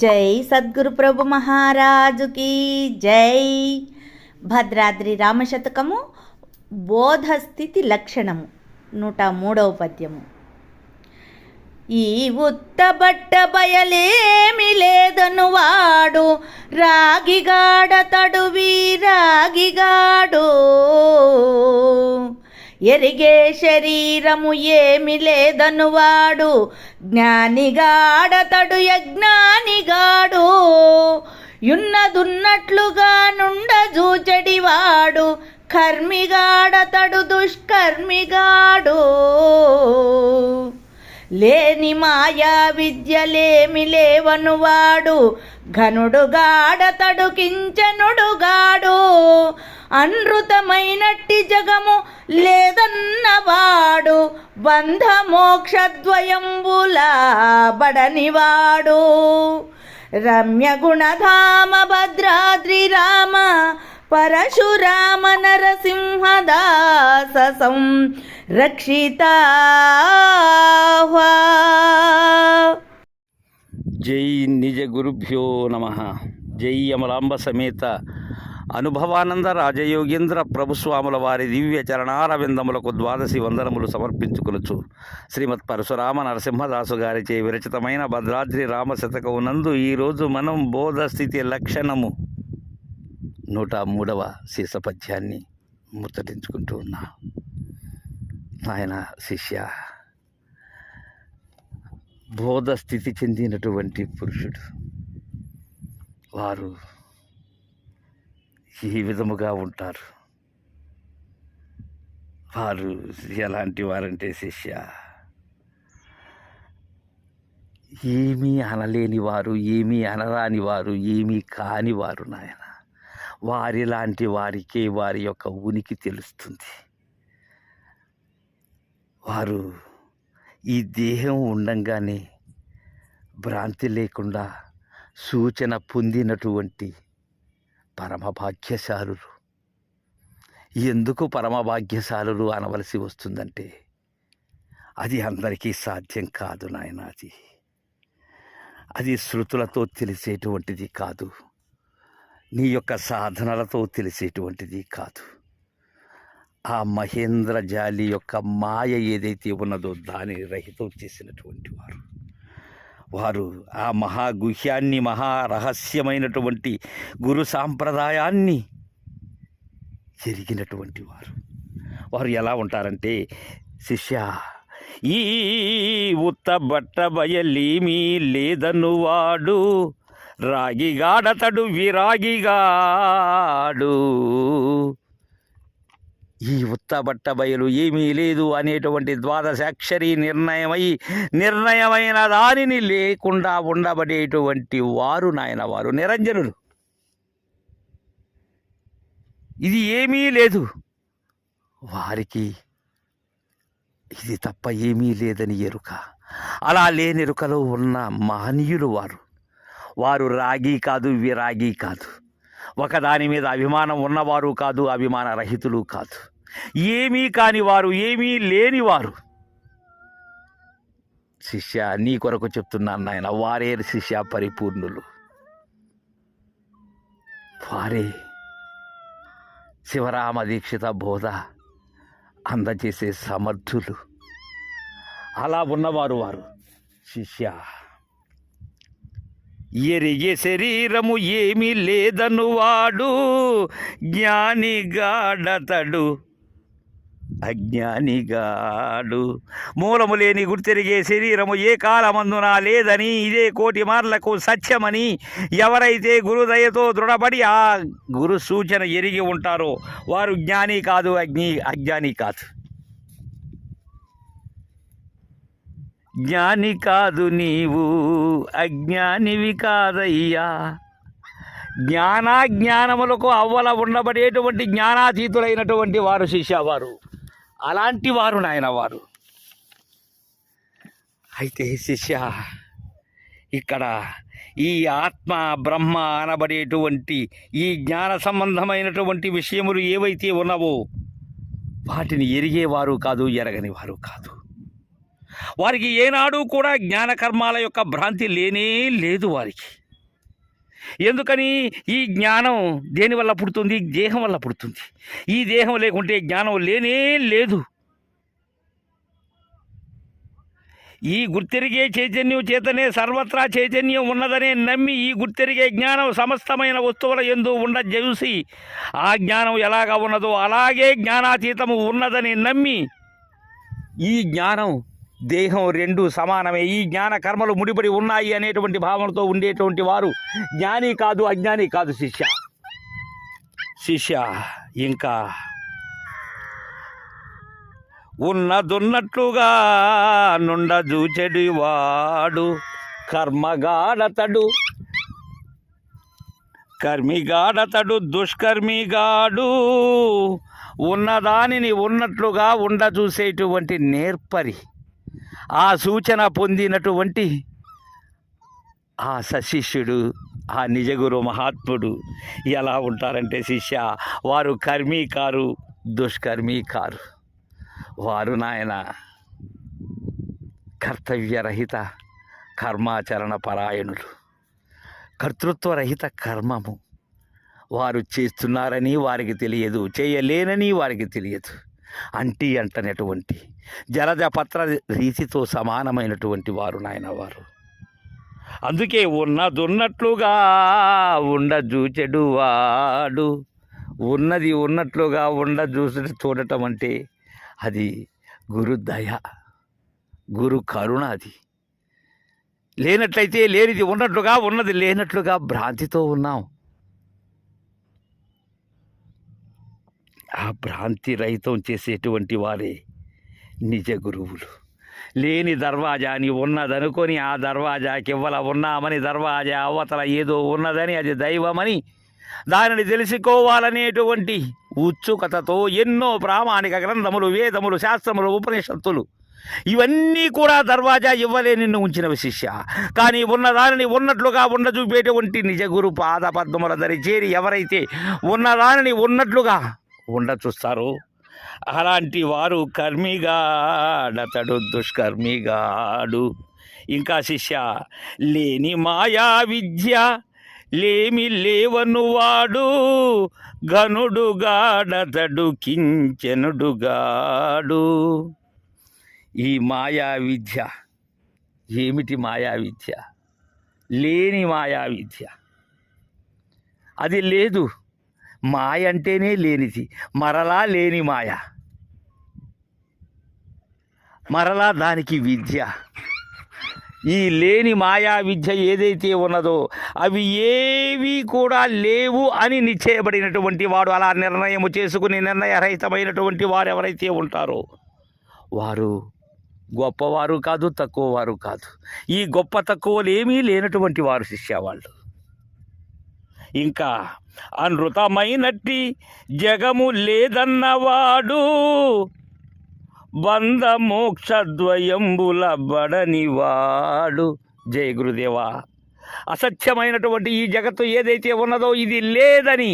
జై సద్గురు ప్రభు మహారాజుకి జై. భద్రాద్రి రామశతకము బోధస్థితి లక్షణము 103వ పద్యము. ఈ ఉత్తబట్ట బయలేమి లేదను వాడు రాగిగాడతడు వీరాగిగాడు. ఎరిగే శరీరము ఏమి లేదను వాడు జ్ఞానిగాడతడు యజ్ఞానిగాడు. యున్నదున్నట్లుగా నుండ జూచడివాడు కర్మిగాడతడు దుష్కర్మిగాడు. లేని మాయా విద్యలేమి లేవనువాడు ఘనుడుగాడతడు కించనుడుగాడు. అనృతమైనట్టి జగము లేదన్నవాడు బంధ మోక్షద్వయంబులా బడనివాడు. రమ్య గుణధామ భద్రాద్రి రామ పరశురామ నరసింహదాస సంరక్షితా. జై నిజ గురుభ్యో నమః. జై అమలాంబ సమేత అనుభవానంద రాజయోగేంద్ర ప్రభుస్వాముల వారి దివ్య చరణారవిందములకు ద్వాదశి వందనములు సమర్పించుకొనుచు శ్రీమద్ పరశురామ నరసింహదాసు గారిచే విరచితమైన భద్రాద్రి రామశతకము నందు ఈరోజు మనం బోధస్థితి లక్షణము 103వ శీర్షపద్యాన్ని ముచ్చటించుకుంటూ ఉన్నా. ఆయన శిష్య, బోధస్థితి చెందినటువంటి పురుషుడు వారు ఈ విధముగా ఉంటారు. వారు ఎలాంటి వారంటే శిష్య, ఏమీ అనలేని వారు, ఏమీ అనరాని వారు, ఏమీ కాని వారు నాయన. వారిలాంటి వారికే వారి యొక్క ఉనికి తెలుస్తుంది. వారు ఈ దేహం ఉండంగానే భ్రాంతి లేకుండా సూచన పొందినటువంటి పరమభాగ్యశాలురు. ఎందుకు పరమభాగ్యశాలురు అనవలసి వస్తుందంటే అది అందరికీ సాధ్యం కాదు నాయన. అది శృతులతో తెలిసేటువంటిది కాదు, నీ యొక్క సాధనలతో తెలిసేటువంటిది కాదు. ఆ మహేంద్ర జాలి యొక్క మాయ ఏదైతే ఉన్నదో దానిని రహితం చేసినటువంటి వారు ఆ మహాగుహ్యాన్ని, మహారహస్యమైనటువంటి గురు సాంప్రదాయాన్ని ఎరిగినటువంటి వారు ఎలా ఉంటారంటే, శిష్య, ఈ ఉత్తబట్ట బయలేమీ లేదను వాడు రాగిగాడతడు విరాగిగాడు. ఈ ఉత్తబట్ట బయలు ఏమీ లేదు అనేటువంటి ద్వాదశాక్షరి నిర్ణయమైన దానిని లేకుండా ఉండబడేటువంటి వారు నాయన, వారు నిరంజనులు. ఇది ఏమీ లేదు, వారికి ఇది తప్ప ఏమీ లేదని ఎరుక. అలా లేనెరుకలో ఉన్న మహనీయులు వారు రాగి కాదు, విరాగి కాదు, ఒకదాని మీద అభిమానం ఉన్నవారు కాదు, అభిమాన రహితులు కాదు, ఏమీ కాని వారు, ఏమీ లేనివారు. శిష్య, నీ కొరకు చెప్తున్నాను నాయన, వారే శిష్య పరిపూర్ణులు. వారే శివరామ దీక్షిత బోధ అందజేసే సమర్థులు. అలా ఉన్నవారు శిష్య, ఎరిగే శరీరము ఏమీ లేదను వాడు జ్ఞానిగాడతడు అజ్ఞానిగాడు. మూలము లేని గుర్తెరిగే శరీరము ఏ కాలమందున లేదని ఇదే కోటి మార్లకు సత్యమని ఎవరైతే గురుదయతో దృఢపడి ఆ గురు సూచన ఎరిగి ఉంటారో వారు జ్ఞాని కాదు, అజ్ఞాని కాదు. జ్ఞాని కాదు నీవు, అజ్ఞానివి కాదయ్యా. జ్ఞానాజ్ఞానములకు అవ్వల ఉండబడేటువంటి జ్ఞానాతీతులైనటువంటి వారు శిష్యవారు. అలాంటి వారు నాయన వారు. అయితే శిష్య, ఇక్కడ ఈ ఆత్మ బ్రహ్మ అనబడేటువంటి ఈ జ్ఞాన సంబంధమైనటువంటి విషయములు ఏవైతే ఉన్నవో వాటిని ఎరిగేవారు కాదు, ఎరగని వారు కాదు. వారికి ఏనాడు కూడా జ్ఞానకర్మాల యొక్క భ్రాంతి లేనే లేదు. వారికి ఎందుకని? ఈ జ్ఞానం దేని వల్ల పుడుతుంది? దేహం వల్ల పుడుతుంది. ఈ దేహం లేకుంటే జ్ఞానం లేనే లేదు. ఈ గుర్తెరిగే చైతన్యం చేతనే సర్వత్రా చైతన్యం ఉన్నదనే నమ్మి ఈ గుర్తెరిగే జ్ఞానం సమస్తమైన వస్తువుల యందు ఉండజేసి ఆ జ్ఞానం ఎలాగా ఉన్నదో అలాగే జ్ఞానాతీతము ఉన్నదని నమ్మి ఈ జ్ఞానం దేహం రెండు సమానమే, ఈ జ్ఞాన కర్మలు ముడిపడి ఉన్నాయి అనేటువంటి భావనతో ఉండేటువంటి వారు జ్ఞాని కాదు, అజ్ఞాని కాదు. శిష్య ఇంకా ఉన్నదున్నట్లుగా నుండజూచెడు వాడు కర్మిగాడతడు దుష్కర్మిగాడు. ఉన్నదానిని ఉన్నట్లుగా ఉండచూసేటువంటి నేర్పరి, ఆ సూచన పొందినటువంటి ఆ సశిష్యుడు, ఆ నిజగురు మహాత్ముడు ఎలా ఉంటారంటే శిష్య, వారు కర్మీ కారు, దుష్కర్మీ కారు. వారు నాయన కర్తవ్యరహిత కర్మాచరణ పరాయణులు, కర్తృత్వరహిత కర్మము వారు చేస్తున్నారని వారికి తెలియదు, చేయలేనని వారికి తెలియదు. అంటనటువంటి జలజ పత్ర రీతితో సమానమైనటువంటి వారు నాయన వారు. అందుకే ఉన్నదున్నట్లుగా ఉండజూచెడు వాడు. ఉన్నది ఉన్నట్లుగా చూడటం అంటే అది గురు దయ, గురు కరుణ. అది లేనట్లయితే లేనిది ఉన్నట్లుగా, ఉన్నది లేనట్లుగా భ్రాంతితో ఉన్నాం. ఆ భ్రాంతి రహితం చేసేటువంటి వారే నిజ గురువులు. లేని దర్వాజాని ఉన్నదనుకొని ఆ దర్వాజాకి ఇవ్వల ఉన్నామని, దర్వాజా అవతల ఏదో ఉన్నదని అది దైవమని దానిని తెలుసుకోవాలనేటువంటి ఉత్సుకతతో ఎన్నో ప్రామాణిక గ్రంథములు, వేదములు, శాస్త్రములు, ఉపనిషత్తులు ఇవన్నీ కూడా దర్వాజా ఇవ్వలేని ఉంచినవి శిష్య. కానీ ఉన్నదానిని ఉన్నట్లుగా ఉండచూపేటువంటి నిజ గురు పాద పద్మముల దరి చేరి ఎవరైతే ఉన్నదానిని ఉన్నట్లుగా ఉండచూస్తారో అలాంటి వారు కర్మిగాడతడు దుష్కర్మిగాడు. ఇంకా శిష్య, లేని మాయా విద్య లేమి లేవను వాడు ఘనుడుగాడతడు కించెనుడుగాడు. ఈ మాయా విద్య ఏమిటి? మాయా విద్య లేని మాయా విద్య, అది లేదు. మాయ అంటేనే లేనిది, మరలా లేని మాయ, మరలా దానికి విద్య. ఈ లేని మాయా విద్య ఏదైతే ఉన్నదో అవి ఏవి కూడా లేవు అని నిశ్చయపడినటువంటి వాడు, అలా నిర్ణయము చేసుకుని నిర్ణయరహితమైనటువంటి వారు ఎవరైతే ఉంటారో వారు గొప్పవారు కాదు, తక్కువవారు కాదు. ఈ గొప్ప తక్కువలు ఏమీ లేనటువంటి వారు శిష్య వాళ్ళు. ఇంకా అనృతమైనట్టి జగము లేదన్నవాడు బంధ మోక్షద్వయంబుల బడనివాడు. జయ గురుదేవా. అసత్యమైనటువంటి ఈ జగత్తు ఏదైతే ఉన్నదో ఇది లేదని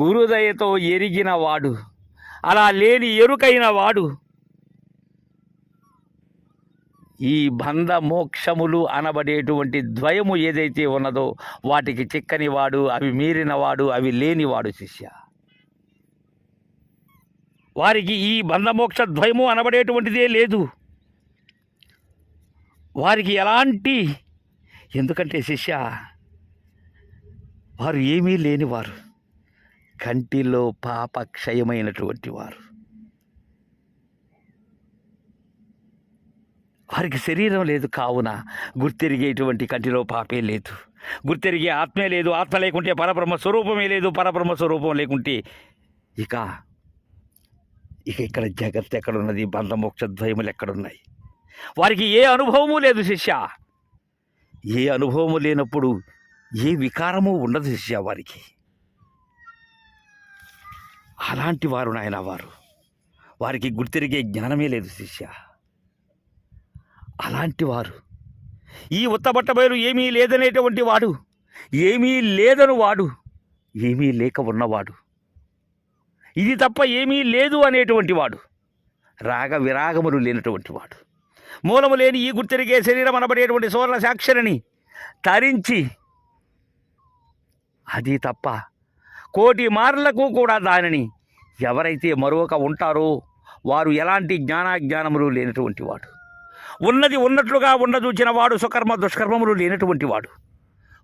గురుదయతో ఎరిగిన వాడు, అలా లేని ఎరుకైన వాడు ఈ బంధ మోక్షములు అనబడేటువంటి ద్వయము ఏదైతే ఉన్నదో వాటికి చిక్కని వాడు, అవి మీరినవాడు, అవి లేనివాడు శిష్య. వారికి ఈ బంధమోక్ష ద్వయము అనబడేటువంటిదే లేదు. వారికి ఎలాంటి, ఎందుకంటే శిష్య వారు ఏమీ లేనివారు, కంటిలో పాప క్షయమైనటువంటి వారు. వారికి శరీరం లేదు, కావున గుర్తెరిగేటువంటి కంటిలో పాపే లేదు, గుర్తెరిగే ఆత్మే లేదు. ఆత్మ లేకుంటే పరబ్రహ్మ స్వరూపమే లేదు, పరబ్రహ్మ స్వరూపం లేకుంటే ఇక ఇక్కడ జగత్ ఎక్కడున్నది, బంధమోక్ష ద్వయములు ఎక్కడున్నాయి? వారికి ఏ అనుభవము లేదు శిష్య. ఏ అనుభవము లేనప్పుడు ఏ వికారము ఉండదు శిష్య వారికి. అలాంటి వారు నాయన వారు. వారికి గుర్తెరిగే జ్ఞానమే లేదు శిష్య. అలాంటి వారు ఈ ఉత్తబట్టబయలు ఏమీ లేదనేటువంటి వాడు, ఏమీ లేదను వాడు, ఏమీ లేక ఉన్నవాడు, ఇది తప్ప ఏమీ లేదు అనేటువంటి వాడు, రాగ విరాగములు లేనటువంటి వాడు, మూలము లేని ఈ గుర్తెరిగే శరీరం అనబడేటువంటి సువర్ణ సాక్షరిని తరించి అది తప్ప కోటి మార్లకు కూడా దానిని ఎవరైతే మరొక ఉంటారో వారు ఎలాంటి జ్ఞానాజ్ఞానములు లేనటువంటి వాడు, ఉన్నది ఉన్నట్లుగా చూచిన వాడు, సుకర్మ దుష్కర్మములు లేనటువంటి వాడు,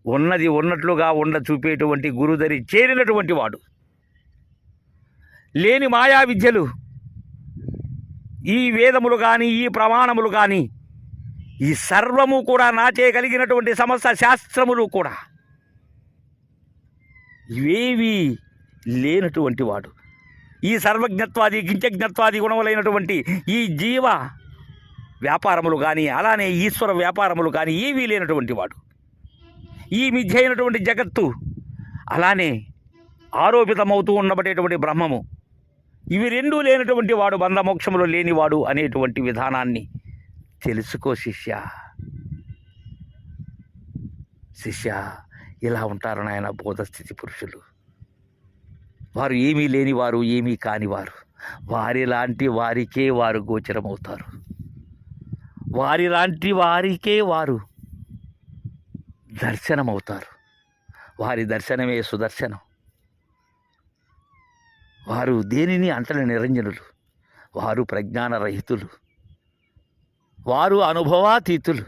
ఉన్నది ఉన్నట్లుగా చూపేటువంటి గురుదరి చేరినటువంటి వాడు, లేని మాయా విద్యలు ఈ వేదములు కానీ ఈ ప్రమాణములు కానీ ఈ సర్వము కూడా నాచేయగలిగినటువంటి సమస్త శాస్త్రములు కూడా ఇవేవి లేనటువంటి వాడు, ఈ సర్వజ్ఞత్వాది కించజ్ఞత్వాది గుణములైనటువంటి ఈ జీవ వ్యాపారములు కానీ అలానే ఈశ్వర వ్యాపారములు కానీ ఏవీ లేనటువంటి వాడు, ఈ మిథ్య అయినటువంటి జగత్తు అలానే ఆరోపితమవుతూ ఉండబడేటువంటి బ్రహ్మము, ఇవి రెండూ లేనటువంటి వాడు, బంధమోక్షములు లేనివాడు అనేటువంటి విధానాన్ని తెలుసుకో శిష్య. శిష్య, ఇలా ఉంటారు నాయన బోధస్థితి పురుషులు. వారు ఏమీ లేనివారు, ఏమీ కానివారు, వారిలాంటి వారికే వారు గోచరమవుతారు, వారిలాంటి వారికే వారు దర్శనమవుతారు. వారి దర్శనమే సుదర్శనం. వారు దేనిని అంటని నిరంజనులు, వారు ప్రజ్ఞానరహితులు, వారు అనుభవాతీతులు,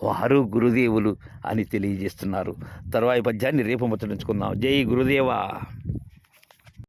వారు గురుదేవులు అని తెలియజేస్తున్నారు. తరువాయి పద్యాన్ని రేపు ముచ్చటించుకుందాం. జై గురుదేవా.